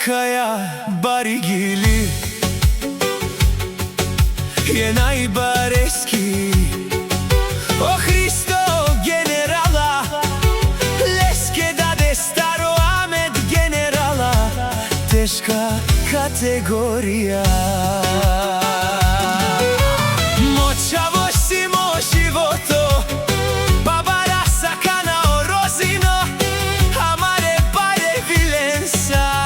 Kaya barigili je najbareski. O Hristo generala, leske dade staro Amed generala, teška kategorija. Moćavo si mo životo, babara sakana o rozino, amare bare vilensa.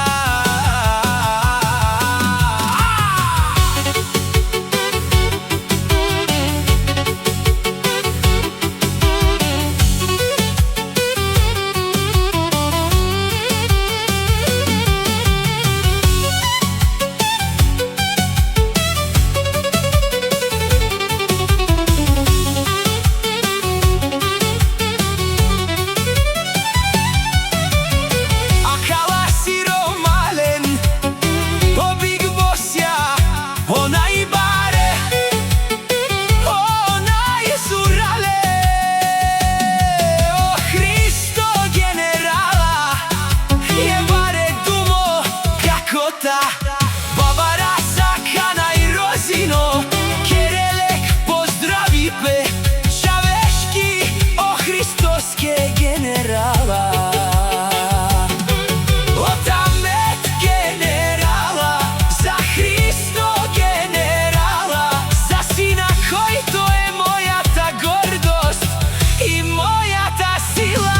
Babara sakana i rozino, Kerelek pozdravi pe čaveški, o Hristoske generala. Od Amed generala, za Hristo generala, za sina koji to je moja ta gordost i moja ta sila.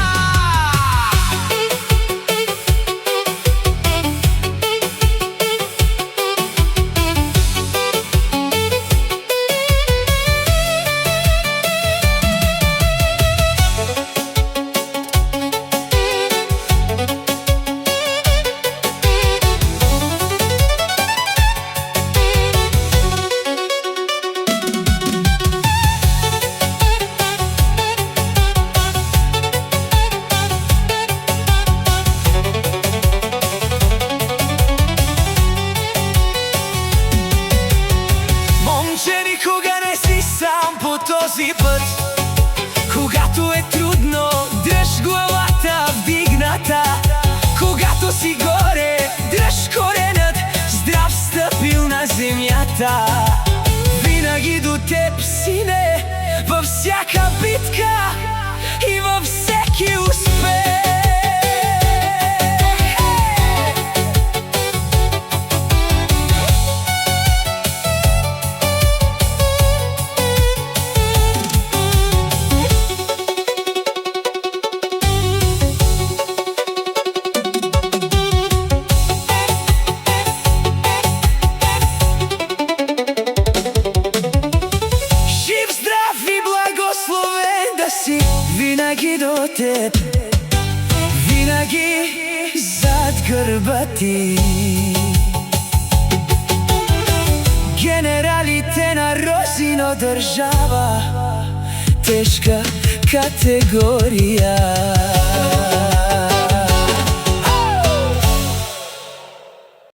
Този път, когато е трудно, дръж главата вдигната. Когато си горе, дръж коренът здрав стъпил на земята. Винаги до теб, сине, във всяка битка и във всеки успех. Винаги до теб, винаги зад гърба ти. Генералите на Розино държава, тежка категория.